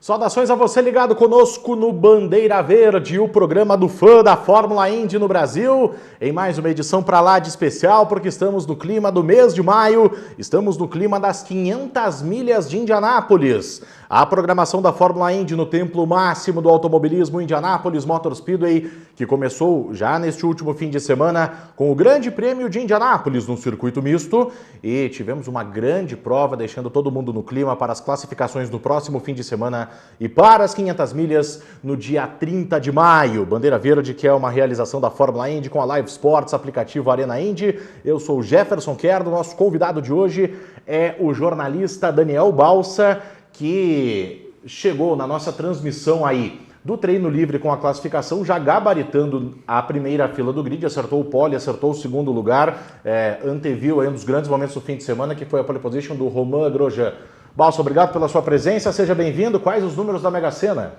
Saudações a você ligado conosco no Bandeira Verde, o programa do fã da Fórmula Indy no Brasil, em mais uma edição para lá de especial, porque estamos no clima do mês de maio, estamos no clima das 500 milhas de Indianápolis. A programação da Fórmula Indy no templo máximo do automobilismo Indianapolis Motor Speedway, que começou já neste último fim de semana com o Grande Prêmio de Indianápolis no circuito misto, e tivemos uma grande prova deixando todo mundo no clima para as classificações no próximo fim de semana e para as 500 milhas no dia 30 de maio. Bandeira Verde, que é uma realização da Fórmula Indy com a Live Sports, aplicativo Arena Indy. Eu sou o Jefferson Kerdo, nosso convidado de hoje é o jornalista Daniel Balsa, que chegou na nossa transmissão aí do treino livre com a classificação, já gabaritando a primeira fila do grid, acertou o pole, acertou o segundo lugar, anteviu aí um dos grandes momentos do fim de semana, que foi a pole position do Romain Grosjean. Balsa, obrigado pela sua presença, seja bem-vindo. Quais os números da Mega Sena?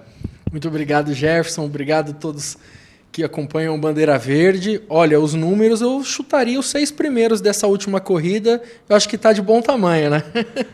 Muito obrigado, Jefferson, obrigado a todos que acompanham o Bandeira Verde. Olha, os números eu chutaria os 6 primeiros dessa última corrida, eu acho que está de bom tamanho, né?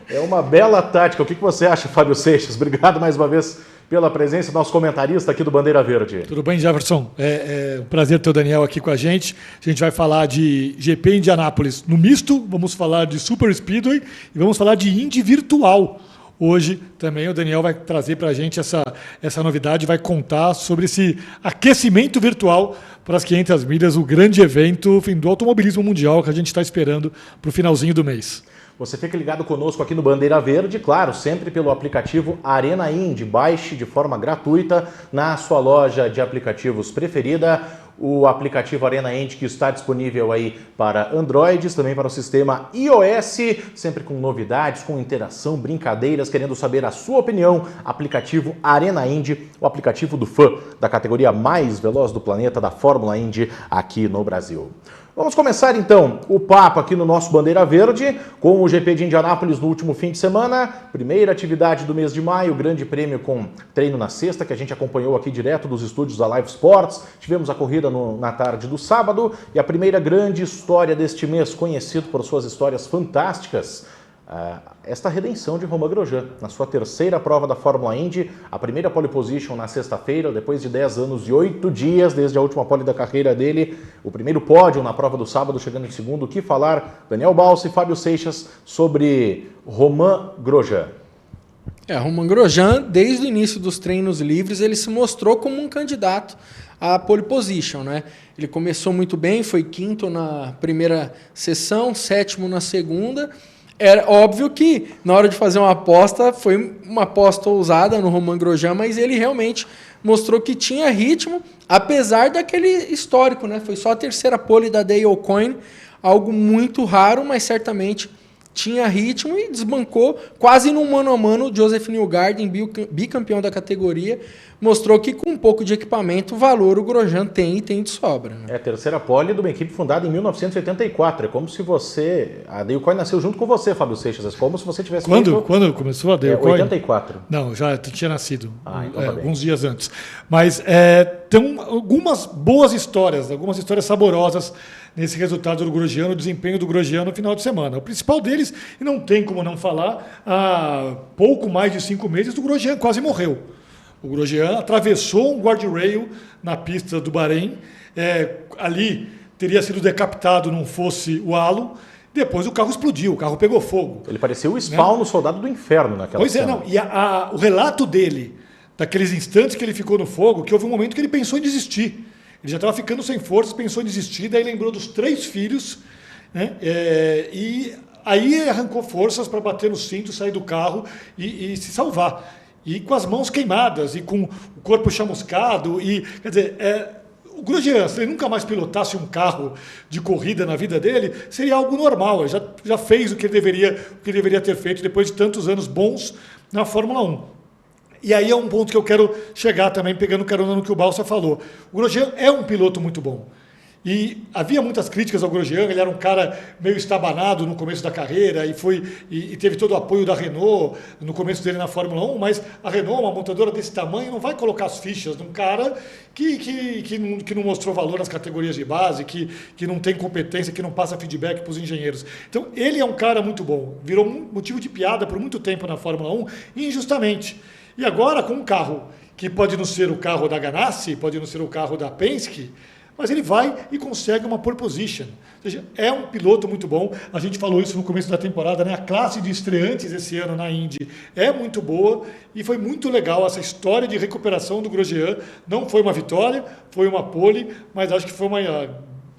É uma bela tática. O que você acha, Fábio Seixas? Obrigado mais uma vez pela presença do nosso comentarista aqui do Bandeira Verde. Tudo bem, Jefferson? É um prazer ter o Daniel aqui com a gente. A gente vai falar de GP Indianápolis no misto, vamos falar de Super Speedway e vamos falar de Indy virtual. Hoje também o Daniel vai trazer para a gente essa novidade, vai contar sobre esse aquecimento virtual para as 500 milhas, o grande evento do automobilismo mundial que a gente está esperando para o finalzinho do mês. Você fica ligado conosco aqui no Bandeira Verde, claro, sempre pelo aplicativo Arena Indy. Baixe de forma gratuita na sua loja de aplicativos preferida o aplicativo Arena Indy, que está disponível aí para Androids, também para o sistema iOS, sempre com novidades, com interação, brincadeiras, querendo saber a sua opinião. Aplicativo Arena Indy, o aplicativo do fã da categoria mais veloz do planeta, da Fórmula Indy aqui no Brasil. Vamos começar então o papo aqui no nosso Bandeira Verde com o GP de Indianápolis no último fim de semana. Primeira atividade do mês de maio, grande prêmio com treino na sexta, que a gente acompanhou aqui direto dos estúdios da Live Sports. Tivemos a corrida na tarde do sábado e a primeira grande história deste mês, conhecido por suas histórias fantásticas, esta redenção de Romain Grosjean, na sua terceira prova da Fórmula Indy, a primeira pole position na sexta-feira, depois de 10 anos e 8 dias desde a última pole da carreira dele, o primeiro pódio na prova do sábado, chegando em segundo. O que falar, Daniel Balsa e Fábio Seixas, sobre Romain Grosjean? Romain Grosjean, desde o início dos treinos livres, ele se mostrou como um candidato à pole position, né? Ele começou muito bem, foi quinto na primeira sessão, sétimo na segunda. Era óbvio que, na hora de fazer uma aposta, foi uma aposta ousada no Romain Grosjean, mas ele realmente mostrou que tinha ritmo, apesar daquele histórico, né? Foi só a terceira pole da Dale Coyne, algo muito raro, mas certamente tinha ritmo e desbancou quase num mano a mano o Joseph Newgarden, bicampeão da categoria, mostrou que com um pouco de equipamento, valor o Grosjean tem e tem de sobra. Né? É a terceira pole de uma equipe fundada em 1984. É como se a Dale Coyne nasceu junto com você, Fábio Seixas. É como se você tivesse Quando começou a Dale Coyne? 84. Não, já tinha nascido Então tá alguns dias antes. Mas tem algumas boas histórias, algumas histórias saborosas nesse resultado do Grosjean, no desempenho do Grosjean no final de semana. O principal deles, e não tem como não falar, há pouco mais de 5 meses o Grosjean quase morreu. O Grosjean atravessou um guardrail na pista do Bahrein, ali teria sido decapitado não fosse o halo, depois o carro explodiu, o carro pegou fogo. Ele parecia o Spawn, no Soldado do Inferno naquela cena. Pois é, não. E o relato dele, daqueles instantes que ele ficou no fogo, que houve um momento que ele pensou em desistir. Ele já estava ficando sem forças, pensou em desistir, daí lembrou dos 3 filhos, né? E aí arrancou forças para bater no cinto, sair do carro e se salvar. E com as mãos queimadas, e com o corpo chamuscado. Quer dizer, o Grosjean, se ele nunca mais pilotasse um carro de corrida na vida dele, seria algo normal. Ele já fez o que ele deveria ter feito depois de tantos anos bons na Fórmula 1. E aí é um ponto que eu quero chegar também, pegando carona no que o Balsa falou. O Grosjean é um piloto muito bom. E havia muitas críticas ao Grosjean, ele era um cara meio estabanado no começo da carreira e teve todo o apoio da Renault no começo dele na Fórmula 1, mas a Renault, uma montadora desse tamanho, não vai colocar as fichas num cara que não mostrou valor nas categorias de base, que não tem competência, que não passa feedback para os engenheiros. Então, ele é um cara muito bom, virou motivo de piada por muito tempo na Fórmula 1, injustamente. E agora, com um carro que pode não ser o carro da Ganassi, pode não ser o carro da Penske, mas ele vai e consegue uma pole position. Ou seja, é um piloto muito bom. A gente falou isso no começo da temporada, né? A classe de estreantes esse ano na Indy é muito boa e foi muito legal essa história de recuperação do Grosjean. Não foi uma vitória, foi uma pole, mas acho que foi uma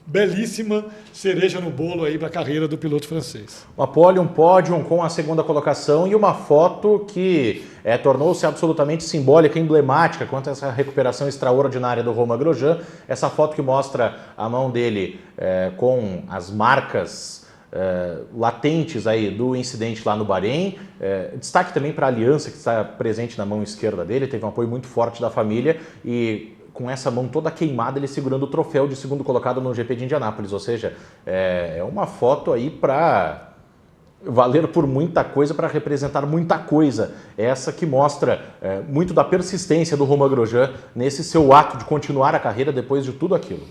belíssima cereja no bolo aí para a carreira do piloto francês. Uma pole, um pódio com a segunda colocação e uma foto que tornou-se absolutamente simbólica, emblemática quanto a essa recuperação extraordinária do Romain Grosjean. Essa foto que mostra a mão dele com as marcas latentes aí do incidente lá no Bahrein. Destaque também para a aliança que está presente na mão esquerda dele, teve um apoio muito forte da família e com essa mão toda queimada, ele segurando o troféu de segundo colocado no GP de Indianápolis. Ou seja, é uma foto aí para valer por muita coisa, para representar muita coisa. Essa que mostra muito da persistência do Romain Grosjean nesse seu ato de continuar a carreira depois de tudo aquilo.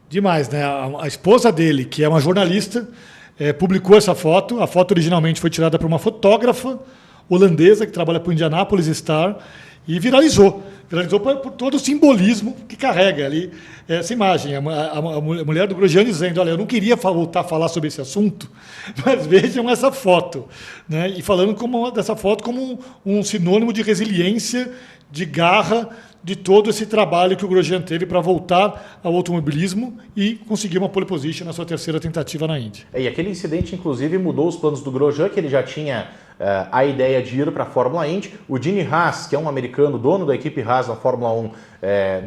Demais, né? A esposa dele, que é uma jornalista, publicou essa foto. A foto originalmente foi tirada por uma fotógrafa holandesa que trabalha para o Indianapolis Star e viralizou. Viralizou por todo o simbolismo que carrega ali essa imagem. A mulher do Grosjean dizendo, olha, eu não queria voltar a falar sobre esse assunto, mas vejam essa foto. Né? E falando dessa foto como um sinônimo de resiliência, de garra, de todo esse trabalho que o Grosjean teve para voltar ao automobilismo e conseguir uma pole position na sua terceira tentativa na Indy. E aquele incidente, inclusive, mudou os planos do Grosjean, que ele já tinha a ideia de ir para a Fórmula Indy. O Gene Haas, que é um americano, dono da equipe Haas na Fórmula 1,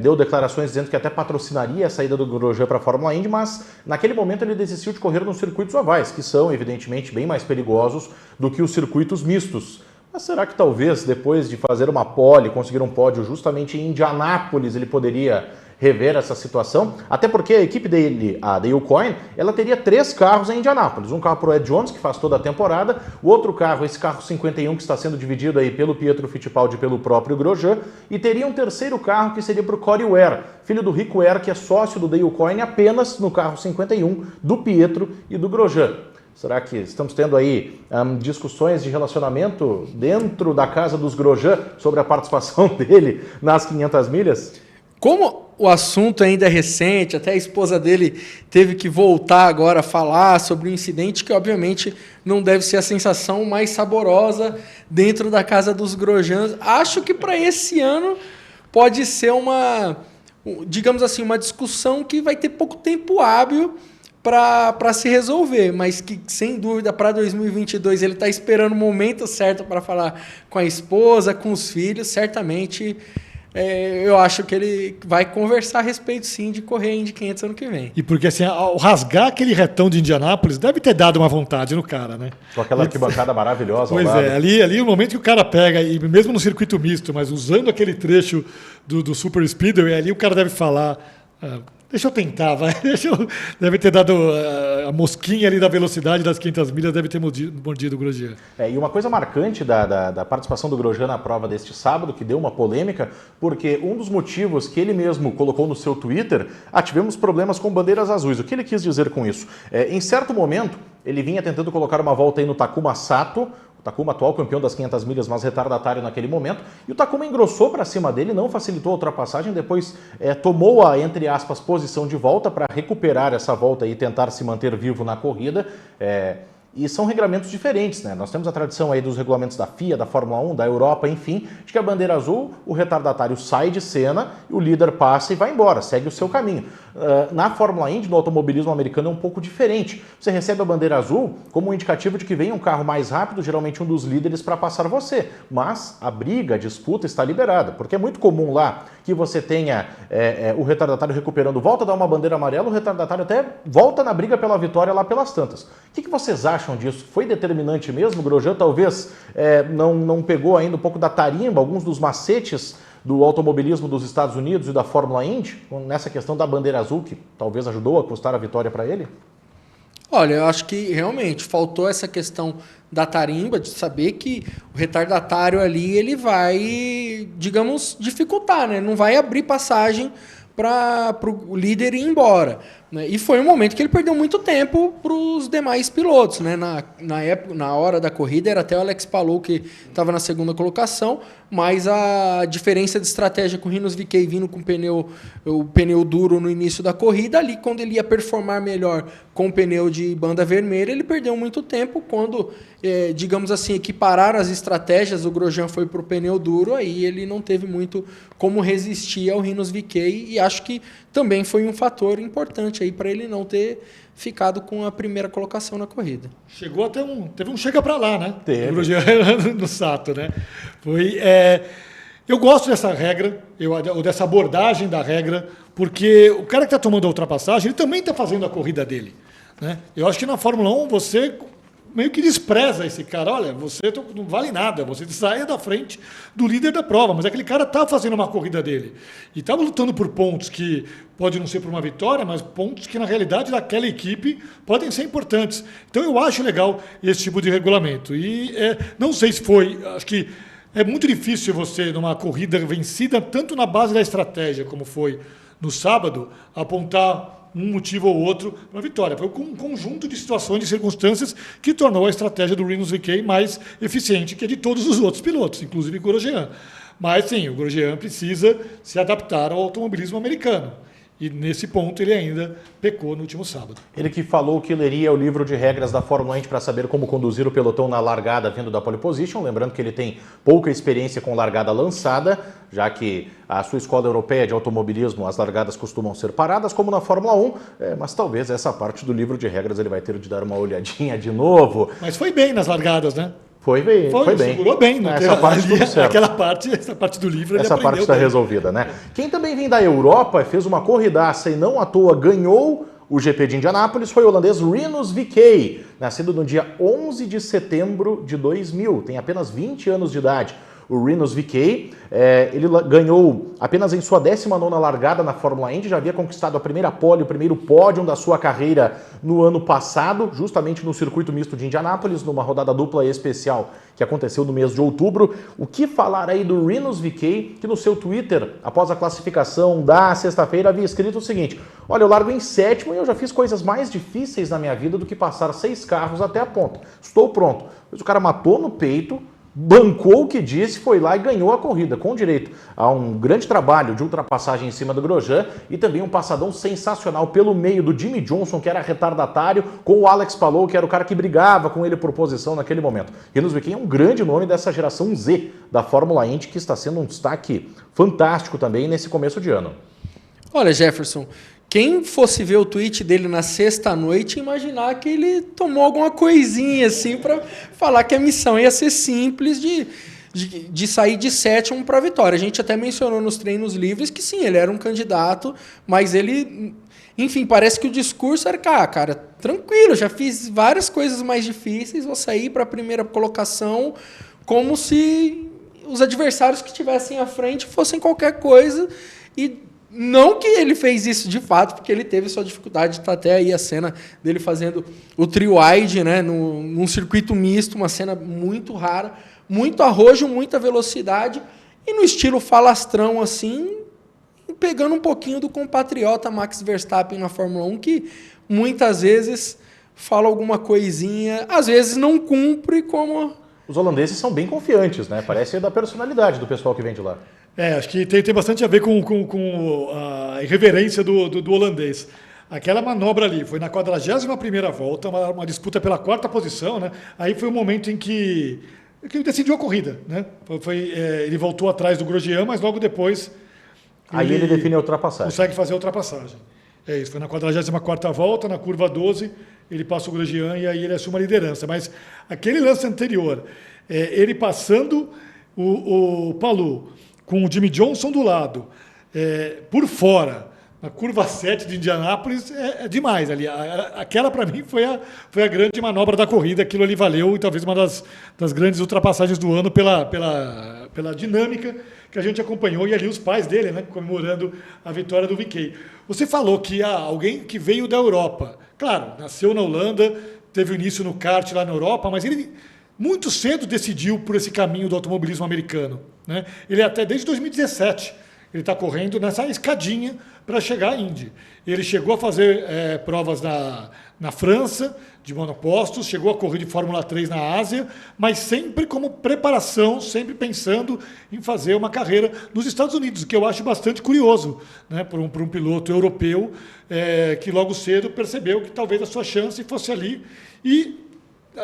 deu declarações dizendo que até patrocinaria a saída do Grosjean para a Fórmula Indy, mas naquele momento ele desistiu de correr nos circuitos ovais, que são, evidentemente, bem mais perigosos do que os circuitos mistos. Mas será que talvez, depois de fazer uma pole, conseguir um pódio justamente em Indianápolis, ele poderia rever essa situação? Até porque a equipe dele, a Dale Coyne, ela teria 3 carros em Indianápolis. Um carro para o Ed Jones, que faz toda a temporada. O outro carro, esse carro 51, que está sendo dividido aí pelo Pietro Fittipaldi e pelo próprio Grosjean. E teria um terceiro carro que seria para o Corey Ware, filho do Rick Ware, que é sócio do Dale Coyne, apenas no carro 51 do Pietro e do Grosjean. Será que estamos tendo aí discussões de relacionamento dentro da casa dos Grosjean sobre a participação dele nas 500 milhas? Como o assunto ainda é recente, até a esposa dele teve que voltar agora a falar sobre o incidente, que obviamente não deve ser a sensação mais saborosa dentro da casa dos Grosjean. Acho que para esse ano pode ser digamos assim, uma discussão que vai ter pouco tempo hábil para se resolver, mas que sem dúvida para 2022 ele está esperando o momento certo para falar com a esposa, com os filhos, certamente eu acho que ele vai conversar a respeito sim de correr Indy 500 ano que vem. E porque assim, ao rasgar aquele retão de Indianápolis, deve ter dado uma vontade no cara, né? Com aquela arquibancada maravilhosa ao pois lado. Ali o momento que o cara pega, e mesmo no circuito misto, mas usando aquele trecho do Super Speedway, ali o cara deve falar... Deixa eu tentar, vai. Deve ter dado a mosquinha ali da velocidade das 500 milhas, deve ter mordido o Grosjean. E uma coisa marcante da participação do Grosjean na prova deste sábado, que deu uma polêmica, porque um dos motivos que ele mesmo colocou no seu Twitter, tivemos problemas com bandeiras azuis. O que ele quis dizer com isso? Em certo momento, ele vinha tentando colocar uma volta aí no Takuma Sato, Takuma, atual campeão das 500 milhas, mas retardatário naquele momento, e o Takuma engrossou para cima dele, não facilitou a ultrapassagem, depois tomou a, entre aspas, posição de volta para recuperar essa volta e tentar se manter vivo na corrida. E são regulamentos diferentes, né? Nós temos a tradição aí dos regulamentos da FIA, da Fórmula 1, da Europa, enfim, de que a bandeira azul, o retardatário sai de cena, o líder passa e vai embora, segue o seu caminho. Na Fórmula Indy, no automobilismo americano, é um pouco diferente. Você recebe a bandeira azul como um indicativo de que vem um carro mais rápido, geralmente um dos líderes, para passar você. Mas a briga, a disputa está liberada, porque é muito comum lá que você tenha o retardatário recuperando, volta a dar uma bandeira amarela, o retardatário até volta na briga pela vitória lá pelas tantas. O que vocês acham disso? Foi determinante mesmo? O Grosjean talvez não pegou ainda um pouco da tarimba, alguns dos macetes do automobilismo dos Estados Unidos e da Fórmula Indy, nessa questão da bandeira azul, que talvez ajudou a custar a vitória para ele? Olha, eu acho que realmente faltou essa questão da tarimba, de saber que o retardatário ali ele vai, digamos, dificultar, né? Não vai abrir passagem para o líder ir embora. né? E foi um momento que ele perdeu muito tempo para os demais pilotos, né? Na época, na hora da corrida, era até o Alex Palou que estava na segunda colocação, mas a diferença de estratégia com o Rinus VeeKay vindo com o pneu duro no início da corrida, ali quando ele ia performar melhor com o pneu de banda vermelha, ele perdeu muito tempo. Quando, digamos assim, equipararam as estratégias, o Grosjean foi para o pneu duro, aí ele não teve muito como resistir ao Rinus VeeKay, e acho que também foi um fator importante aí para ele não ter ficado com a primeira colocação na corrida. Chegou até teve um chega para lá, né? Teve. O Grosjean no Sato, né? Eu gosto dessa regra, ou dessa abordagem da regra, porque o cara que está tomando a ultrapassagem, ele também está fazendo a corrida dele, né? Eu acho que na Fórmula 1 você meio que despreza esse cara. Olha, você não vale nada, você saia da frente do líder da prova, mas aquele cara está fazendo uma corrida dele. E estava lutando por pontos que pode não ser por uma vitória, mas pontos que na realidade daquela equipe podem ser importantes. Então eu acho legal esse tipo de regulamento. E não sei se foi, acho que é muito difícil você, numa corrida vencida, tanto na base da estratégia como foi no sábado, apontar um motivo ou outro para a vitória. Foi um conjunto de situações, de circunstâncias que tornou a estratégia do Rinus VeeKay mais eficiente que a de todos os outros pilotos, inclusive o Grosjean. Mas sim, o Grosjean precisa se adaptar ao automobilismo americano. E nesse ponto ele ainda pecou no último sábado. Ele que falou que leria o livro de regras da Fórmula 1 para saber como conduzir o pelotão na largada vindo da pole position, lembrando que ele tem pouca experiência com largada lançada, já que a sua escola europeia de automobilismo, as largadas costumam ser paradas, como na Fórmula 1, mas talvez essa parte do livro de regras ele vai ter de dar uma olhadinha de novo. Mas foi bem nas largadas, né? Foi bem. Segurou bem. Essa parte do livro essa parte está resolvida, né? Quem também vem da Europa, fez uma corridaça e não à toa ganhou o GP de Indianápolis, foi o holandês Rinus VeeKay, nascido no dia 11 de setembro de 2000, tem apenas 20 anos de idade. O Rinus VeeKay, ele ganhou apenas em sua 19ª largada na Fórmula Indy, já havia conquistado a primeira pole, o primeiro pódio da sua carreira no ano passado, justamente no circuito misto de Indianápolis, numa rodada dupla especial que aconteceu no mês de outubro. O que falar aí do Rinus VeeKay, que no seu Twitter, após a classificação da sexta-feira, havia escrito o seguinte: olha, eu largo em sétimo e eu já fiz coisas mais difíceis na minha vida do que passar 6 carros até a ponta. Estou pronto. Mas o cara matou no peito, bancou o que disse, foi lá e ganhou a corrida, com direito a um grande trabalho de ultrapassagem em cima do Grosjean e também um passadão sensacional pelo meio do Jimmie Johnson, que era retardatário, com o Alex Palou, que era o cara que brigava com ele por posição naquele momento. Rinus VeeKay é um grande nome dessa geração Z da Fórmula Indy, que está sendo um destaque fantástico também nesse começo de ano. Olha, Jefferson, quem fosse ver o tweet dele na sexta-noite, imaginar que ele tomou alguma coisinha assim para falar que a missão ia ser simples de sair de sétimo para a vitória. A gente até mencionou nos treinos livres que sim, ele era um candidato, mas ele, enfim, parece que o discurso era, cara, tranquilo, já fiz várias coisas mais difíceis, vou sair para a primeira colocação como se os adversários que estivessem à frente fossem qualquer coisa. E não que ele fez isso de fato, porque ele teve sua dificuldade, tá até aí a cena dele fazendo o trio-wide, né, num circuito misto, uma cena muito rara, muito arrojo, muita velocidade, e no estilo falastrão assim, pegando um pouquinho do compatriota Max Verstappen na Fórmula 1, que muitas vezes fala alguma coisinha, às vezes não cumpre, como... Os holandeses são bem confiantes, né? Parece da personalidade do pessoal que vem de lá. Acho que tem bastante a ver com a irreverência do holandês. Aquela manobra ali foi na 41ª volta, uma disputa pela 4ª posição, né? Aí foi o momento em que ele decidiu a corrida, né? Ele voltou atrás do Grosjean, mas logo depois aí ele define a ultrapassagem. Consegue fazer a ultrapassagem. É isso, foi na 44ª volta, na curva 12, ele passa o Grosjean e aí ele assume a liderança. Mas aquele lance anterior, ele passando o Palou, com o Jimmie Johnson do lado, por fora, na curva 7 de Indianápolis, é demais ali. Aquela, para mim, foi a grande manobra da corrida. Aquilo ali valeu, e talvez uma das grandes ultrapassagens do ano pela dinâmica que a gente acompanhou. E ali os pais dele, né, comemorando a vitória do VeeKay. Você falou que alguém que veio da Europa. Claro, nasceu na Holanda, teve o início no kart lá na Europa, mas ele muito cedo decidiu por esse caminho do automobilismo americano, né? Ele até desde 2017 ele está correndo nessa escadinha para chegar à Indy. Ele chegou a fazer provas na França, de monopostos, chegou a correr de Fórmula 3 na Ásia, mas sempre como preparação, sempre pensando em fazer uma carreira nos Estados Unidos, o que eu acho bastante curioso, né, para um piloto europeu que logo cedo percebeu que talvez a sua chance fosse ali. E,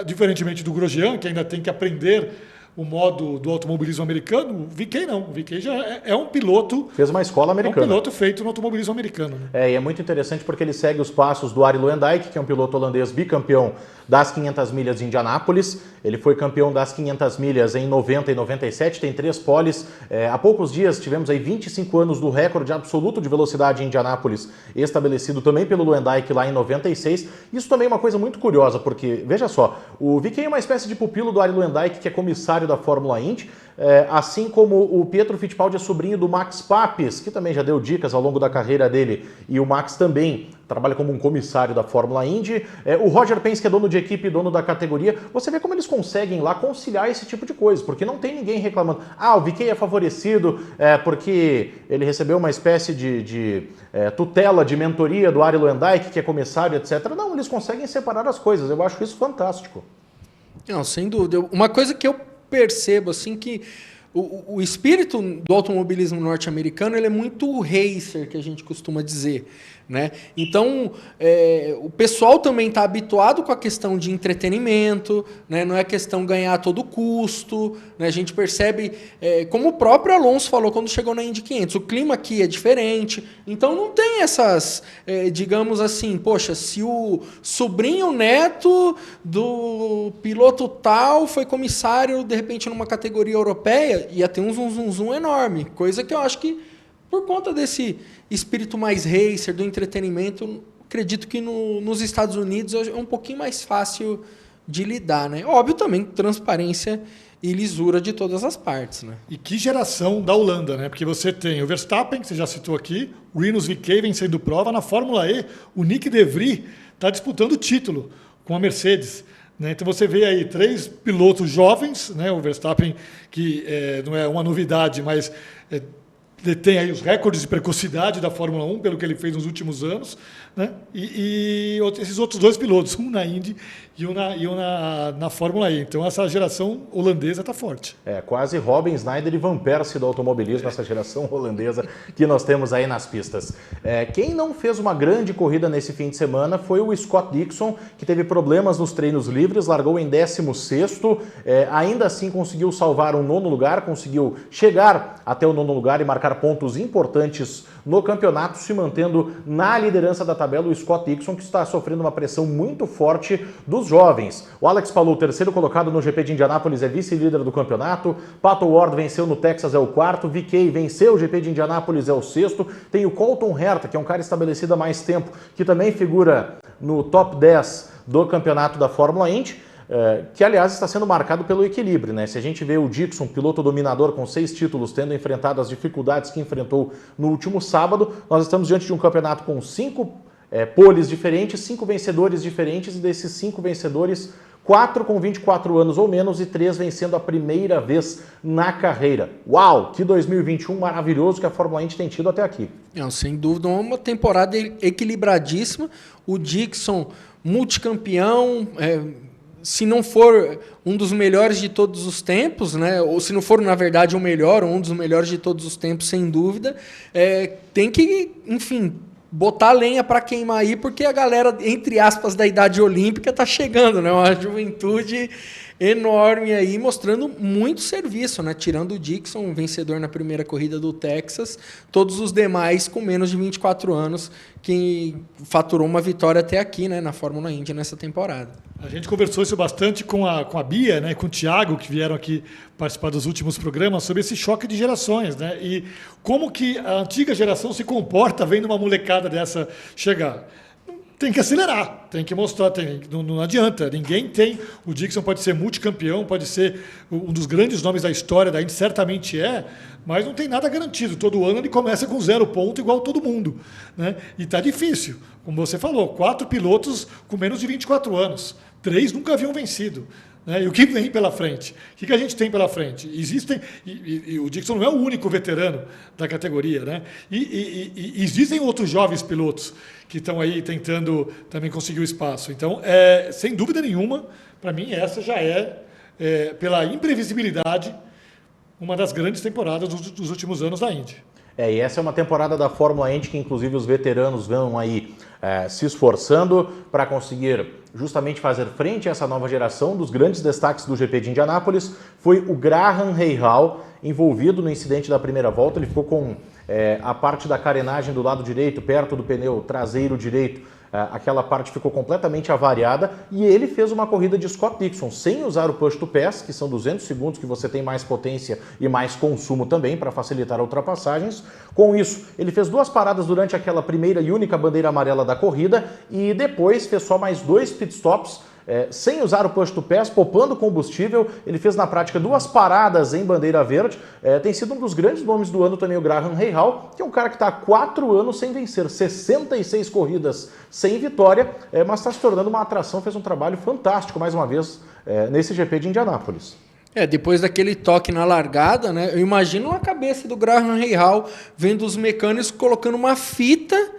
diferentemente do Grosjean, que ainda tem que aprender o modo do automobilismo americano, o VK não. O VK já é um piloto... Fez uma escola americana. É um piloto feito no automobilismo americano. Né? E é muito interessante porque ele segue os passos do Arie Luyendyk, que é um piloto holandês bicampeão das 500 milhas de Indianápolis. Ele foi campeão das 500 milhas em 90 e 97, tem 3 poles. Há poucos dias tivemos aí 25 anos do recorde absoluto de velocidade em Indianápolis, estabelecido também pelo Luyendyk lá em 96. Isso também é uma coisa muito curiosa, porque, veja só, o VK é uma espécie de pupilo do Arie Luyendyk, que é comissário da Fórmula Indy, assim como o Pietro Fittipaldi é sobrinho do Max Papis, que também já deu dicas ao longo da carreira dele, e o Max também trabalha como um comissário da Fórmula Indy. O Roger Penske é dono de equipe, dono da categoria. Você vê como eles conseguem lá conciliar esse tipo de coisa, porque não tem ninguém reclamando. O VK é favorecido porque ele recebeu uma espécie de tutela de mentoria do Arie Luyendyk, que é comissário, etc. Não, eles conseguem separar as coisas. Eu acho isso fantástico. Não, sem dúvida. Uma coisa que eu percebo assim que o espírito do automobilismo norte-americano ele é muito racer, que a gente costuma dizer, né? Então, o pessoal também está habituado com a questão de entretenimento, né? Não é questão ganhar a todo custo, né? A gente percebe, como o próprio Alonso falou quando chegou na Indy 500, o clima aqui é diferente, então não tem essas, digamos assim, poxa, se o sobrinho neto do piloto tal foi comissário, de repente, numa categoria europeia, ia ter um zum enorme, coisa que eu acho que, por conta desse espírito mais racer, do entretenimento, acredito que nos Estados Unidos é um pouquinho mais fácil de lidar, né? Óbvio também, transparência e lisura de todas as partes, né? E que geração da Holanda, né? Porque você tem o Verstappen, que você já citou aqui, o Rinus VeeKay vencendo prova. Na Fórmula E, o Nick De Vries está disputando o título com a Mercedes. Então você vê aí 3 pilotos jovens, né? O Verstappen, que não é uma novidade, mas detém aí os recordes de precocidade da Fórmula 1, pelo que ele fez nos últimos anos, né? E esses outros 2 pilotos, um na Indy e um na Fórmula E. Então essa geração holandesa está forte. Quase Robin, Snyder e Van Persie do automobilismo, essa geração holandesa que nós temos aí nas pistas. Quem não fez uma grande corrida nesse fim de semana foi o Scott Dixon, que teve problemas nos treinos livres, largou em 16º, ainda assim conseguiu salvar um 9º lugar, conseguiu chegar até o 9º lugar e marcar pontos importantes no campeonato, se mantendo na liderança da tabela. O Scott Dixon, que está sofrendo uma pressão muito forte dos jovens. O Alex Palou, 3º colocado no GP de Indianápolis, é vice-líder do campeonato. Pato Ward venceu no Texas, é o 4º. VeeKay venceu o GP de Indianápolis, é o 6º. Tem o Colton Herta, que é um cara estabelecido há mais tempo, que também figura no top 10 do campeonato da Fórmula Indy. Que, aliás, está sendo marcado pelo equilíbrio, né? Se a gente vê o Dixon, piloto dominador com 6 títulos, tendo enfrentado as dificuldades que enfrentou no último sábado, nós estamos diante de um campeonato com 5 poles diferentes, 5 vencedores diferentes, e desses 5 vencedores, 4 com 24 anos ou menos e 3 vencendo a primeira vez na carreira. Uau! Que 2021 maravilhoso que a Fórmula Indy tem tido até aqui. Não, sem dúvida, uma temporada equilibradíssima. O Dixon, multicampeão, se não for um dos melhores de todos os tempos, né? Ou se não for, na verdade, o melhor, ou um dos melhores de todos os tempos, sem dúvida, tem que, enfim, botar lenha para queimar aí, porque a galera, entre aspas, da idade olímpica está chegando, né? Uma juventude enorme aí, mostrando muito serviço, né? Tirando o Dixon, vencedor na primeira corrida do Texas, todos os demais com menos de 24 anos, que faturou uma vitória até aqui, né? Na Fórmula Indy nessa temporada. A gente conversou isso bastante com a Bia, né, com o Thiago, que vieram aqui participar dos últimos programas, sobre esse choque de gerações, né? E como que a antiga geração se comporta vendo uma molecada dessa chegar. Tem que acelerar, tem que mostrar, não adianta, ninguém tem. O Dixon pode ser multicampeão, pode ser um dos grandes nomes da história da Indy, certamente mas não tem nada garantido. Todo ano ele começa com 0 ponto igual todo mundo, né? E está difícil, como você falou, 4 pilotos com menos de 24 anos. 3 nunca haviam vencido. Né? E o que vem pela frente? O que a gente tem pela frente? Existem, e o Dixon não é o único veterano da categoria, né? E existem outros jovens pilotos que estão aí tentando também conseguir o espaço. Então, sem dúvida nenhuma, para mim, essa já pela imprevisibilidade, uma das grandes temporadas dos últimos anos da Indy. E essa é uma temporada da Fórmula Indy que, inclusive, os veteranos vão aí se esforçando para conseguir justamente fazer frente a essa nova geração. Dos grandes destaques do GP de Indianápolis foi o Graham Rahal, envolvido no incidente da primeira volta. Ele ficou com a parte da carenagem do lado direito, perto do pneu traseiro direito. Aquela parte ficou completamente avariada e ele fez uma corrida de Scott Dixon sem usar o push to pass, que são 200 segundos que você tem mais potência e mais consumo também para facilitar ultrapassagens. Com isso, ele fez 2 paradas durante aquela primeira e única bandeira amarela da corrida e depois fez só mais 2 pitstops sem usar o push to pass, poupando combustível. Ele fez na prática 2 paradas em bandeira verde. Tem sido um dos grandes nomes do ano também o Graham Rahal, que é um cara que está há 4 anos sem vencer, 66 corridas sem vitória, mas está se tornando uma atração, fez um trabalho fantástico mais uma vez nesse GP de Indianápolis. Depois daquele toque na largada, né? Eu imagino a cabeça do Graham Rahal vendo os mecânicos colocando uma fita,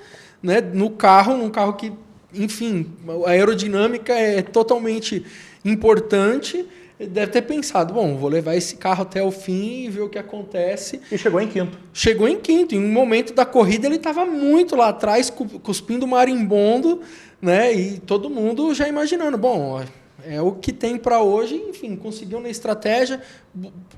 né, no carro, num carro que, enfim, a aerodinâmica é totalmente importante. Ele deve ter pensado, bom, vou levar esse carro até o fim e ver o que acontece. E chegou em quinto. Chegou em quinto. Em um momento da corrida ele estava muito lá atrás, cuspindo marimbondo, né? E todo mundo já imaginando, bom, é o que tem para hoje. Enfim, conseguiu na estratégia,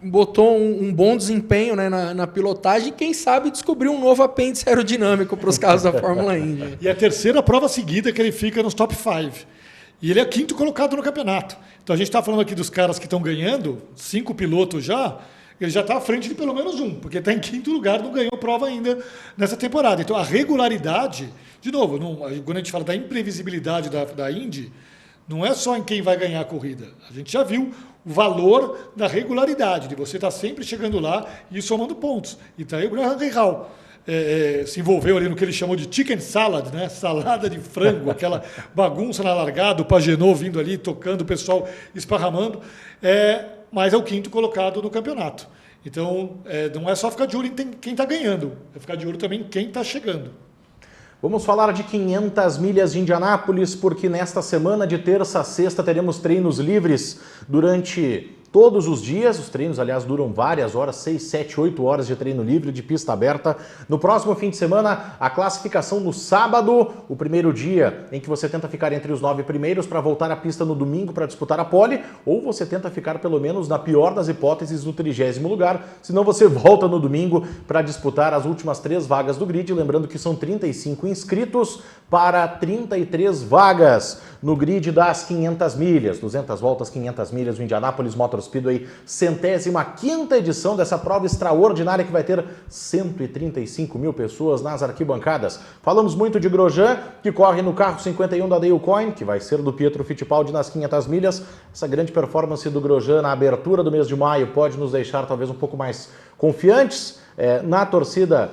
botou um bom desempenho, né, na pilotagem e, quem sabe, descobriu um novo apêndice aerodinâmico para os carros da Fórmula Indy. E a terceira prova seguida que ele fica nos top 5. E ele é 5º colocado no campeonato. Então a gente está falando aqui dos caras que estão ganhando, 5 pilotos já, ele já está à frente de pelo menos um, porque está em 5º lugar, não ganhou prova ainda nessa temporada. Então a regularidade, de novo, quando a gente fala da imprevisibilidade da Indy, não é só em quem vai ganhar a corrida. A gente já viu o valor da regularidade, de você estar sempre chegando lá e somando pontos. E está aí o Graham Rahal. Se envolveu ali no que ele chamou de chicken salad, né? Salada de frango, aquela bagunça na largada, o Pagenot vindo ali, tocando, o pessoal esparramando, mas é o 5º colocado no campeonato. Então, não é só ficar de olho em quem está ganhando, é ficar de olho também em quem está chegando. Vamos falar de 500 milhas de Indianápolis, porque nesta semana de terça a sexta teremos treinos livres durante todos os dias. Os treinos, aliás, duram várias horas, 6, 7, 8 horas de treino livre, de pista aberta. No próximo fim de semana, a classificação no sábado, o primeiro dia em que você tenta ficar entre os 9 primeiros para voltar à pista no domingo para disputar a pole, ou você tenta ficar pelo menos, na pior das hipóteses, no 30º lugar, senão você volta no domingo para disputar as últimas 3 vagas do grid, lembrando que são 35 inscritos para 33 vagas no grid das 500 milhas, 200 voltas, 500 milhas, o Indianapolis Motor Speedway, 105ª edição dessa prova extraordinária que vai ter 135 mil pessoas nas arquibancadas. Falamos muito de Grosjean, que corre no carro 51 da Dale Coyne, que vai ser do Pietro Fittipaldi nas 500 milhas. Essa grande performance do Grosjean na abertura do mês de maio pode nos deixar talvez um pouco mais confiantes na torcida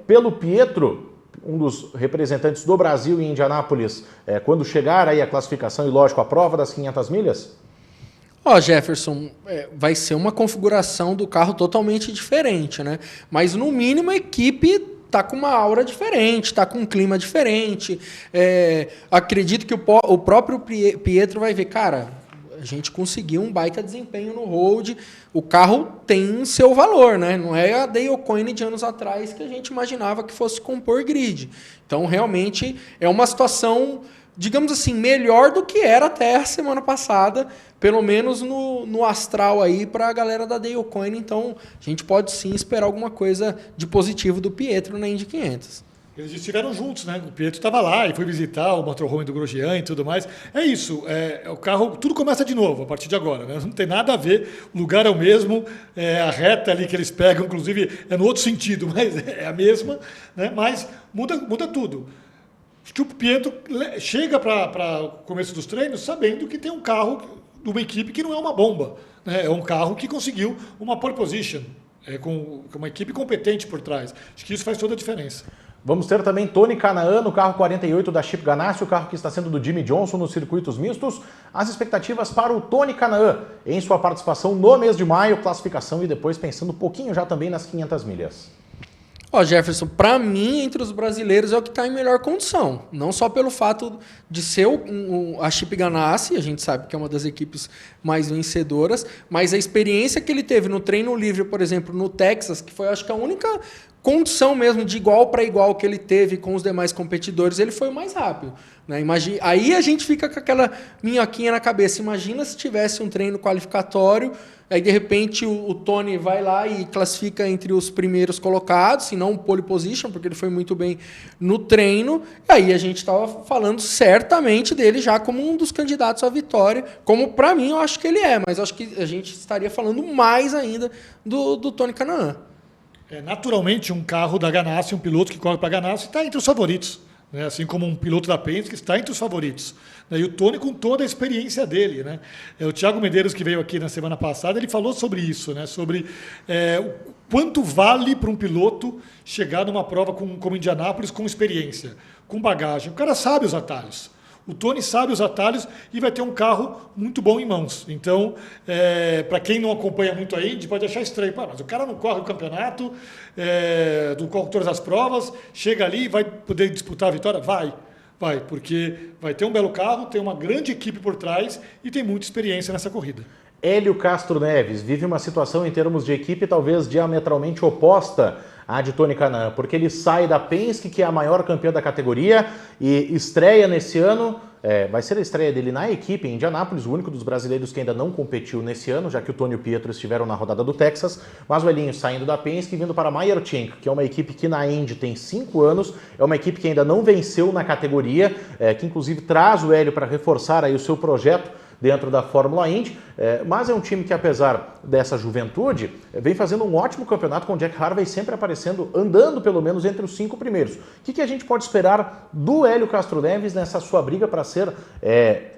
pelo Pietro, um dos representantes do Brasil em Indianápolis, quando chegar aí a classificação e, lógico, a prova das 500 milhas? Jefferson, vai ser uma configuração do carro totalmente diferente, né? Mas, no mínimo, a equipe tá com uma aura diferente, tá com um clima diferente. Acredito que o próprio Pietro vai ver, cara, a gente conseguiu um baita desempenho no road, o carro tem seu valor, né? Não é a Dale Coyne de anos atrás que a gente imaginava que fosse compor grid. Então, realmente, é uma situação, digamos assim, melhor do que era até a semana passada, pelo menos no astral aí para a galera da Dale Coyne. Então, a gente pode sim esperar alguma coisa de positivo do Pietro na Indy 500. Eles estiveram juntos, né? O Pietro estava lá e foi visitar o motorhome do Grosjean e tudo mais. É isso, o carro, tudo começa de novo a partir de agora, né? Não tem nada a ver, o lugar é o mesmo, a reta ali que eles pegam, inclusive, é no outro sentido, mas é a mesma, né? Mas muda tudo. Acho que o Pietro chega para o começo dos treinos sabendo que tem um carro de uma equipe que não é uma bomba, né? É um carro que conseguiu uma pole position, com uma equipe competente por trás. Acho que isso faz toda a diferença. Vamos ter também Tony Kanaan no carro 48 da Chip Ganassi, o carro que está sendo do Jimmy Johnson nos circuitos mistos. As expectativas para o Tony Kanaan em sua participação no mês de maio, classificação e depois pensando um pouquinho já também nas 500 milhas. Ó, Jefferson, para mim, entre os brasileiros é o que está em melhor condição. Não só pelo fato de ser a Chip Ganassi, a gente sabe que é uma das equipes mais vencedoras, mas a experiência que ele teve no treino livre, por exemplo, no Texas, que foi, acho que a única condição mesmo de igual para igual que ele teve com os demais competidores, ele foi o mais rápido. Né? Aí a gente fica com aquela minhoquinha na cabeça. Imagina se tivesse um treino qualificatório, aí de repente o Tony vai lá e classifica entre os primeiros colocados, se não pole position, porque ele foi muito bem no treino. Aí a gente estava falando certamente dele já como um dos candidatos à vitória, como para mim eu acho que ele é, mas acho que a gente estaria falando mais ainda do Tony Kanaan. Naturalmente, um carro da Ganassi, um piloto que corre para a Ganassi, está entre os favoritos. Né? Assim como um piloto da Penske está entre os favoritos. E o Tony com toda a experiência dele. Né? O Thiago Medeiros, que veio aqui na semana passada, ele falou sobre isso, né? Sobre o quanto vale para um piloto chegar numa prova como Indianápolis com experiência, com bagagem. O cara sabe os atalhos. O Tony sabe os atalhos e vai ter um carro muito bom em mãos. Então, para quem não acompanha muito a Indy, pode achar estranho. Mas o cara não corre o campeonato, não corre todas as provas, chega ali e vai poder disputar a vitória? Vai, porque vai ter um belo carro, tem uma grande equipe por trás e tem muita experiência nessa corrida. Hélio Castro Neves vive uma situação em termos de equipe talvez diametralmente oposta à de Tony Kanaan, porque ele sai da Penske, que é a maior campeã da categoria, e estreia nesse ano, vai ser a estreia dele na equipe em Indianápolis, o único dos brasileiros que ainda não competiu nesse ano, já que o Tony e o Pietro estiveram na rodada do Texas, mas o Elinho saindo da Penske e vindo para a Meyer Shank, que é uma equipe que na Indy tem 5 anos, é uma equipe que ainda não venceu na categoria, que inclusive traz o Hélio para reforçar aí o seu projeto dentro da Fórmula Indy, mas é um time que, apesar dessa juventude, vem fazendo um ótimo campeonato com o Jack Harvey sempre aparecendo, andando pelo menos entre os 5 primeiros. O que a gente pode esperar do Hélio Castro Neves nessa sua briga para ser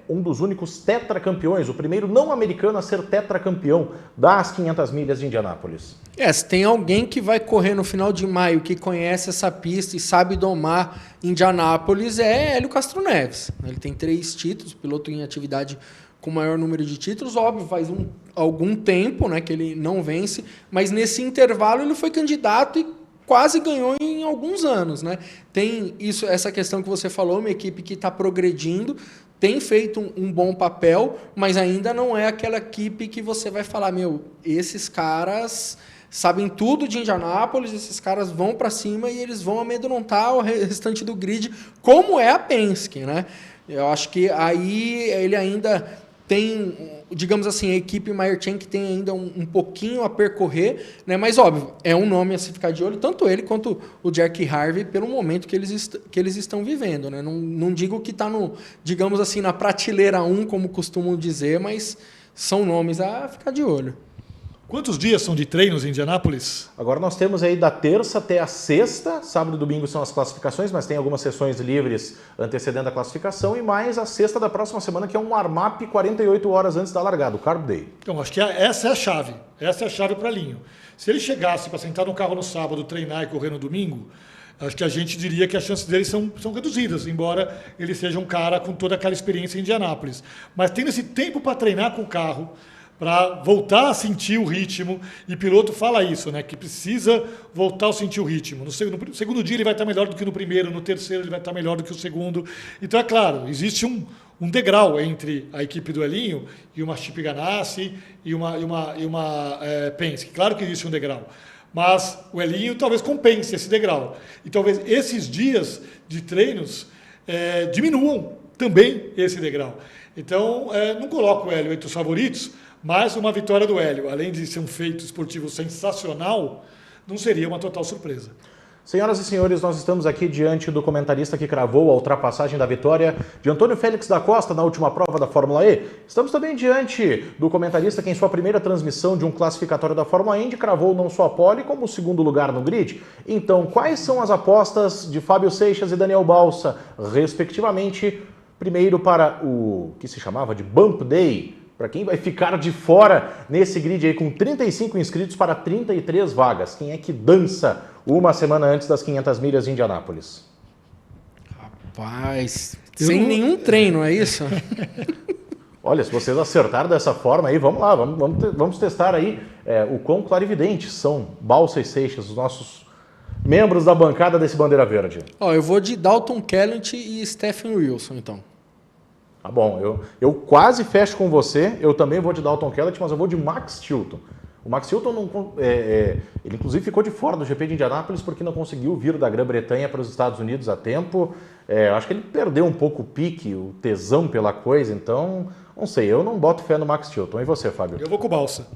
um dos únicos tetracampeões, o primeiro não americano a ser tetracampeão das 500 milhas de Indianápolis? Se tem alguém que vai correr no final de maio, que conhece essa pista e sabe domar Indianápolis, é Hélio Castro Neves. Ele tem 3 títulos, piloto em atividade com o maior número de títulos, óbvio, faz algum tempo, né, que ele não vence, mas nesse intervalo ele foi candidato e quase ganhou em alguns anos. Né? Tem essa questão que você falou, uma equipe que está progredindo, tem feito um bom papel, mas ainda não é aquela equipe que você vai falar, esses caras sabem tudo de Indianápolis, esses caras vão para cima e eles vão amedrontar o restante do grid, como é a Penske, né? Eu acho que aí ele ainda tem, digamos assim, a equipe Meyer Shank tem ainda um pouquinho a percorrer, né? Mas óbvio, é um nome a se ficar de olho, tanto ele quanto o Jack Harvey, pelo momento que eles estão vivendo, né? Não digo que está digamos assim, na prateleira 1, como costumam dizer, mas são nomes a ficar de olho. Quantos dias são de treinos em Indianápolis? Agora nós temos aí da terça até a sexta, sábado e domingo são as classificações, mas tem algumas sessões livres antecedendo a classificação, e mais a sexta da próxima semana, que é um warm-up 48 horas antes da largada, o Carb Day. Então, acho que essa é a chave. Essa é a chave para Linho. Se ele chegasse para sentar no carro no sábado, treinar e correr no domingo, acho que a gente diria que as chances dele são reduzidas, embora ele seja um cara com toda aquela experiência em Indianápolis. Mas tendo esse tempo para treinar com o carro, para voltar a sentir o ritmo, e piloto fala isso, né, que precisa voltar a sentir o ritmo. No segundo dia ele vai estar melhor do que no primeiro, no terceiro ele vai estar melhor do que o segundo. Então, é claro, existe um degrau entre a equipe do Elinho e uma Chip Ganassi e uma Penske. Claro que existe um degrau, mas o Elinho talvez compense esse degrau. E talvez esses dias de treinos diminuam também esse degrau. Então, não coloco o Hélio entre os favoritos, mas uma vitória do Hélio, além de ser um feito esportivo sensacional, não seria uma total surpresa. Senhoras e senhores, nós estamos aqui diante do comentarista que cravou a ultrapassagem da vitória de Antônio Félix da Costa na última prova da Fórmula E. Estamos também diante do comentarista que em sua primeira transmissão de um classificatório da Fórmula Indy cravou não só a pole como o segundo lugar no grid. Então, quais são as apostas de Fábio Seixas e Daniel Balsa, respectivamente? Primeiro para o que se chamava de Bump Day, para quem vai ficar de fora nesse grid aí com 35 inscritos para 33 vagas. Quem é que dança uma semana antes das 500 milhas de Indianápolis? Rapaz, sem nenhum treino, é isso? Olha, se vocês acertaram dessa forma aí, vamos lá, vamos testar aí o quão clarividentes são Balsa e Seixas, os nossos membros da bancada desse Bandeira Verde. Ó, eu vou de Dalton Kellett e Stephen Wilson, então. Tá bom, eu quase fecho com você, eu também vou de Dalton Kellett, mas eu vou de Max Chilton. O Max Chilton, ele inclusive ficou de fora do GP de Indianápolis porque não conseguiu vir da Grã-Bretanha para os Estados Unidos a tempo. Acho que ele perdeu um pouco o pique, o tesão pela coisa, então, não sei, eu não boto fé no Max Chilton. E você, Fábio? Eu vou com o Balsa.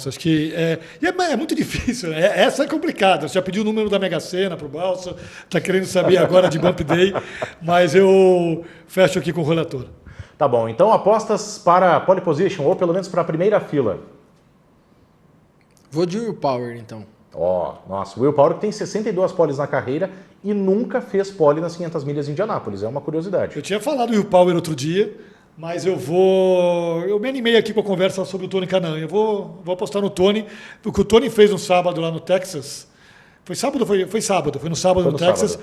Acho que é muito difícil, né? Essa é complicada. Você já pediu o número da Mega Sena para o Balsa, está querendo saber agora de Bump Day, mas eu fecho aqui com o relator. Tá bom, então apostas para pole position, ou pelo menos para a primeira fila. Vou de Will Power, então. Nossa, o Will Power tem 62 poles na carreira e nunca fez pole nas 500 milhas de Indianápolis. É uma curiosidade. Eu tinha falado do Will Power outro dia, mas eu me animei aqui com a conversa sobre o Tony Kanaan. Eu vou apostar no Tony, porque o Tony fez um sábado lá no Texas. Foi sábado? Foi sábado. Foi no sábado no Texas.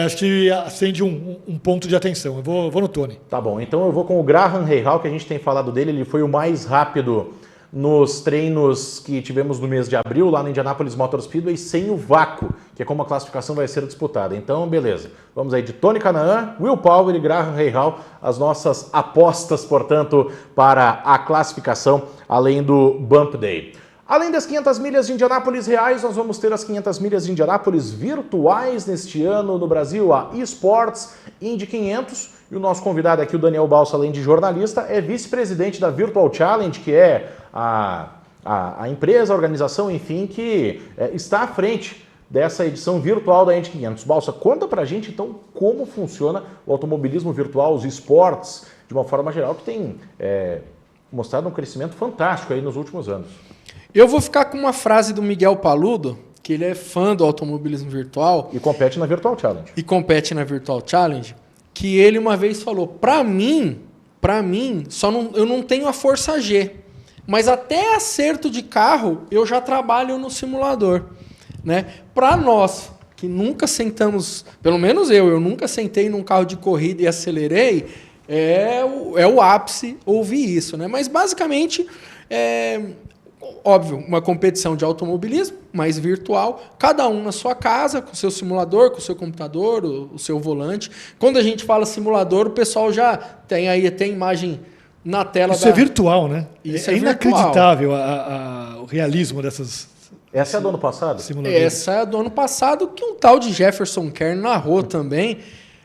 Acho que acende um ponto de atenção. Eu vou no Tony. Tá bom, então eu vou com o Graham Rahal, que a gente tem falado dele. Ele foi o mais rápido nos treinos que tivemos no mês de abril, lá no Indianapolis Motor Speedway, sem o vácuo, que é como a classificação vai ser disputada. Então, beleza. Vamos aí de Tony Kanaan, Will Power e Graham Rahal, as nossas apostas, portanto, para a classificação, além do Bump Day. Além das 500 milhas de Indianápolis reais, nós vamos ter as 500 milhas de Indianápolis virtuais neste ano no Brasil, a eSports Indy 500. E o nosso convidado aqui, o Daniel Balsa, além de jornalista, é vice-presidente da Virtual Challenge, que é a empresa, a organização, enfim, que está à frente dessa edição virtual da Indy 500. Balsa, conta pra gente, então, como funciona o automobilismo virtual, os esportes, de uma forma geral, que tem mostrado um crescimento fantástico aí nos últimos anos. Eu vou ficar com uma frase do Miguel Paludo, que ele é fã do automobilismo virtual. E compete na Virtual Challenge. Que ele uma vez falou, para mim, eu não tenho a força G, mas até acerto de carro eu já trabalho no simulador, né? Para nós que nunca sentamos, pelo menos eu nunca sentei num carro de corrida e acelerei, é o ápice ouvir isso, né? Mas basicamente óbvio, uma competição de automobilismo, mais virtual, cada um na sua casa, com o seu simulador, com o seu computador, o seu volante. Quando a gente fala simulador, o pessoal já tem aí até imagem na tela. Isso é virtual, né? Isso é inacreditável o realismo dessas... Essa é a do ano passado? Essa é a do ano passado, que um tal de Jefferson Kern narrou também.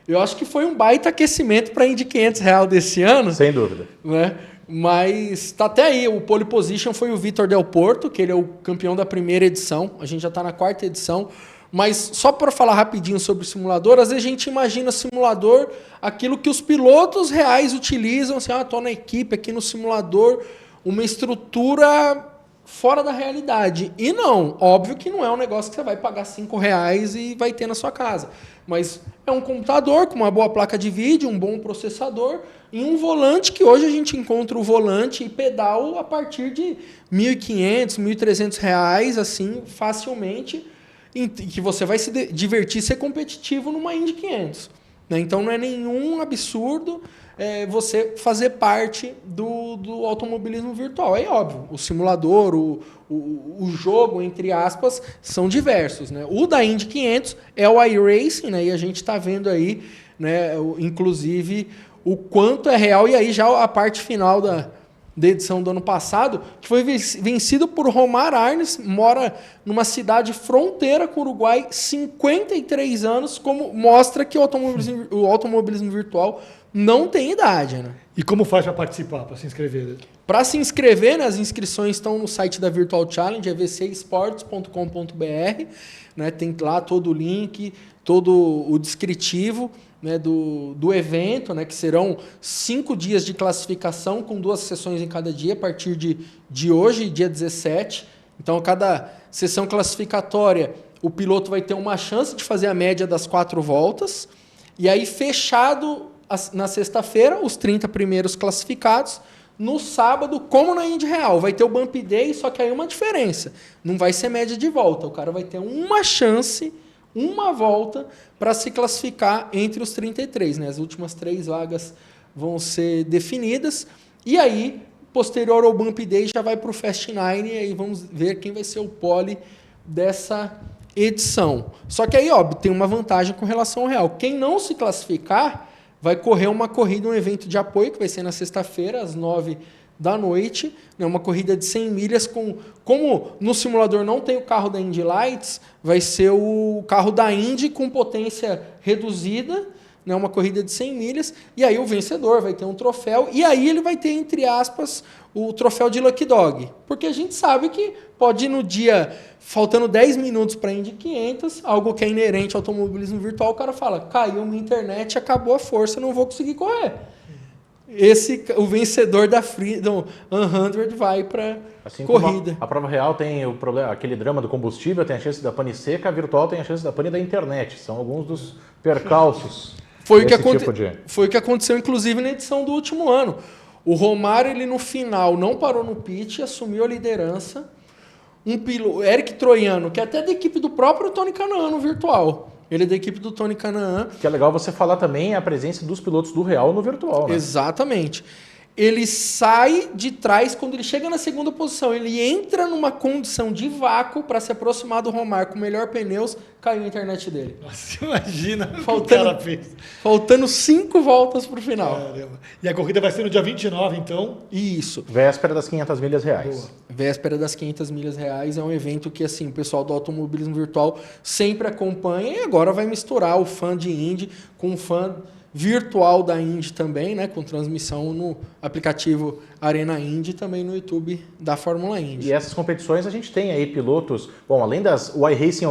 Eu acho que foi um baita aquecimento para a Indy 500 real desse ano. Sem dúvida. Né? Mas tá até aí, o pole position foi o Vitor Del Porto, que ele é o campeão da primeira edição, a gente já está na quarta edição, mas só para falar rapidinho sobre o simulador, às vezes a gente imagina simulador aquilo que os pilotos reais utilizam, assim, estou na equipe aqui no simulador, uma estrutura fora da realidade. E não, óbvio que não é um negócio que você vai pagar R$5 e vai ter na sua casa. Mas é um computador com uma boa placa de vídeo, um bom processador e um volante que hoje a gente encontra o volante e pedal a partir de R$1.500, R$1.300, assim, facilmente, que você vai se divertir, ser competitivo numa Indy 500. Né? Então não é nenhum absurdo você fazer parte do automobilismo virtual. É óbvio, o simulador, o jogo, entre aspas, são diversos. Né? O da Indy 500 é o iRacing, né? E a gente está vendo aí, né, inclusive, o quanto é real. E aí já a parte final da edição do ano passado, que foi vencido por Romar Arnes, mora numa cidade fronteira com o Uruguai, 53 anos, como mostra que o automobilismo virtual não tem idade, né? E como faz para participar, para se inscrever? Para se inscrever, né, as inscrições estão no site da Virtual Challenge, é vcesports.com.br, né, tem lá todo o link, todo o descritivo, né, do evento, né, que serão 5 dias de classificação com 2 sessões em cada dia, a partir de hoje, dia 17. Então, cada sessão classificatória, o piloto vai ter uma chance de fazer a média das 4 voltas, e aí fechado na sexta-feira, os 30 primeiros classificados No sábado, como na Indy Real, vai ter o Bump Day, só que aí uma diferença. Não vai ser média de volta. O cara vai ter uma chance, uma volta, para se classificar entre os 33. Né? As últimas 3 vagas vão ser definidas. E aí, posterior ao Bump Day, já vai para o Fast 9. E aí vamos ver quem vai ser o pole dessa edição. Só que aí, óbvio, tem uma vantagem com relação ao real. Quem não se classificar vai correr uma corrida, um evento de apoio, que vai ser na sexta-feira, às 9 da noite. Né, uma corrida de 100 milhas. Como no simulador não tem o carro da Indy Lights, vai ser o carro da Indy com potência reduzida. Né, uma corrida de 100 milhas. E aí o vencedor vai ter um troféu. E aí ele vai ter, entre aspas, o troféu de Lucky Dog. Porque a gente sabe que pode ir no dia, faltando 10 minutos para a Indy 500, algo que é inerente ao automobilismo virtual, o cara fala, caiu minha internet, acabou a força, não vou conseguir correr. O vencedor da Freedom 100 vai para assim corrida. Como a prova real tem o problema, aquele drama do combustível, tem a chance da pane seca, a virtual tem a chance da pane da internet. São alguns dos percalços. Foi o que aconteceu, inclusive, na edição do último ano. O Romário, ele no final não parou no pit, assumiu a liderança. Um piloto, Eric Troiano, que é até da equipe do próprio Tony Kanaan no virtual. Ele é da equipe do Tony Kanaan. Que é legal você falar também a presença dos pilotos do real no virtual, né? Exatamente. Ele sai de trás, quando ele chega na segunda posição, ele entra numa condição de vácuo para se aproximar do Romário com melhor pneus, caiu a internet dele. Nossa, imagina o que o cara fez. Faltando 5 voltas para o final. Caramba. E a corrida vai ser no dia 29, então? Isso. Véspera das 500 milhas reais. Boa. Véspera das 500 milhas reais é um evento que assim, o pessoal do automobilismo virtual sempre acompanha e agora vai misturar o fã de Indy com o fã virtual da Indy também, né, com transmissão no aplicativo Arena Indy, também no YouTube da Fórmula Indy. E essas competições a gente tem aí pilotos, bom, além das, o iRacing é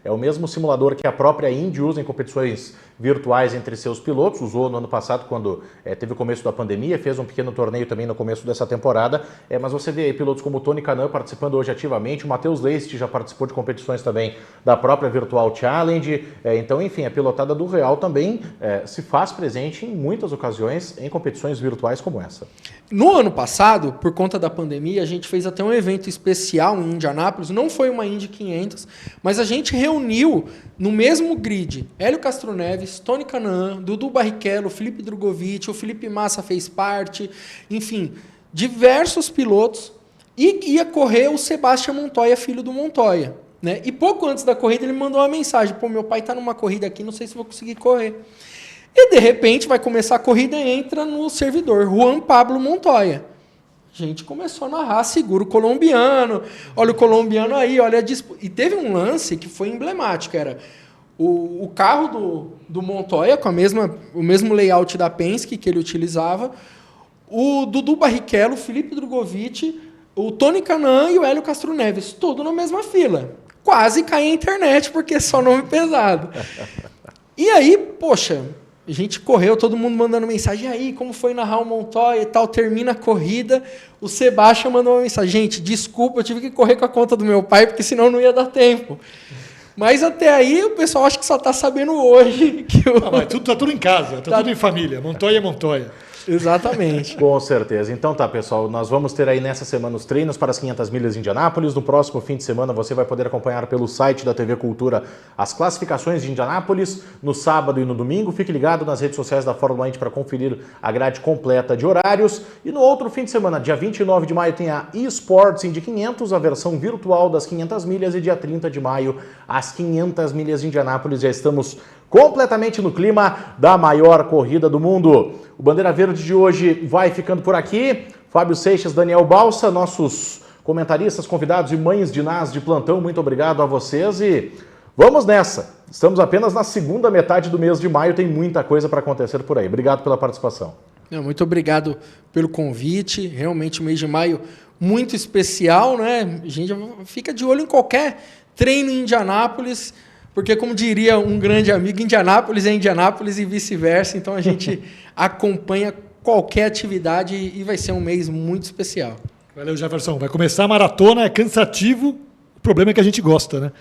o mesmo simulador que a própria Indy usa em competições virtuais entre seus pilotos, usou no ano passado quando teve o começo da pandemia, fez um pequeno torneio também no começo dessa temporada, mas você vê aí pilotos como o Tony Kanaan participando hoje ativamente, o Matheus Leist já participou de competições também da própria Virtual Challenge, então enfim, a pilotada do real também se faz presente em muitas ocasiões em competições virtuais como essa. No ano passado, por conta da pandemia, a gente fez até um evento especial em Indianápolis, não foi uma Indy 500, mas a gente reuniu no mesmo grid Hélio Castro Neves, Tony Kanaan, Dudu Barrichello, Felipe Drogovic, o Felipe Massa fez parte, enfim, diversos pilotos, e ia correr o Sebastião Montoya, filho do Montoya. Né? E pouco antes da corrida ele me mandou uma mensagem, pô, meu pai está numa corrida aqui, não sei se vou conseguir correr. E de repente vai começar a corrida e entra no servidor Juan Pablo Montoya. A gente começou a narrar, segura o colombiano, olha o colombiano aí, olha a disputa. E teve um lance que foi emblemático, era o carro do Montoya com o mesmo layout da Penske que ele utilizava, o Dudu Barrichello, o Felipe Drogovic, o Tony Kanaan e o Hélio Castro Neves, tudo na mesma fila. Quase cai a internet porque é só nome pesado. E aí, poxa, a gente correu, todo mundo mandando mensagem, e aí, como foi narrar o Montoya e tal, termina a corrida, o Sebastião mandou uma mensagem, gente, desculpa, eu tive que correr com a conta do meu pai, porque senão não ia dar tempo. Mas até aí o pessoal acha que só está sabendo hoje. Que mas tá tudo em casa, tá tudo em família, Montoya é Montoya. Exatamente. Com certeza. Então tá, pessoal, nós vamos ter aí nessa semana os treinos para as 500 milhas de Indianápolis. No próximo fim de semana você vai poder acompanhar pelo site da TV Cultura as classificações de Indianápolis no sábado e no domingo. Fique ligado nas redes sociais da Fórmula Indy para conferir a grade completa de horários. E no outro fim de semana, dia 29 de maio, tem a eSports Indy 500, a versão virtual das 500 milhas, e dia 30 de maio, as 500 milhas de Indianápolis. Já estamos completamente no clima da maior corrida do mundo. O Bandeira Verde de hoje vai ficando por aqui. Fábio Seixas, Daniel Balsa, nossos comentaristas, convidados e mães de Nas de plantão, muito obrigado a vocês e vamos nessa. Estamos apenas na segunda metade do mês de maio, tem muita coisa para acontecer por aí. Obrigado pela participação. Muito obrigado pelo convite. Realmente o mês de maio muito especial, né? A gente fica de olho em qualquer treino em Indianápolis, porque, como diria um grande amigo, Indianápolis é Indianápolis e vice-versa. Então, a gente acompanha qualquer atividade e vai ser um mês muito especial. Valeu, Jefferson. Vai começar a maratona, é cansativo. problema é que a gente gosta, né?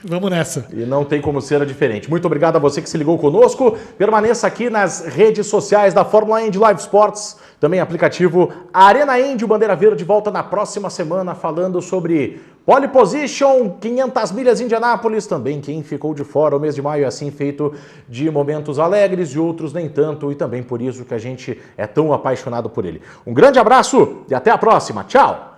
Vamos nessa. E não tem como ser diferente. Muito obrigado a você que se ligou conosco. Permaneça aqui nas redes sociais da Fórmula Indy Live Sports, também aplicativo Arena Indy. O Bandeira Verde volta na próxima semana falando sobre pole position, 500 milhas Indianápolis, também quem ficou de fora. O mês de maio é assim feito de momentos alegres e outros nem tanto, e também por isso que a gente é tão apaixonado por ele. Um grande abraço e até a próxima. Tchau!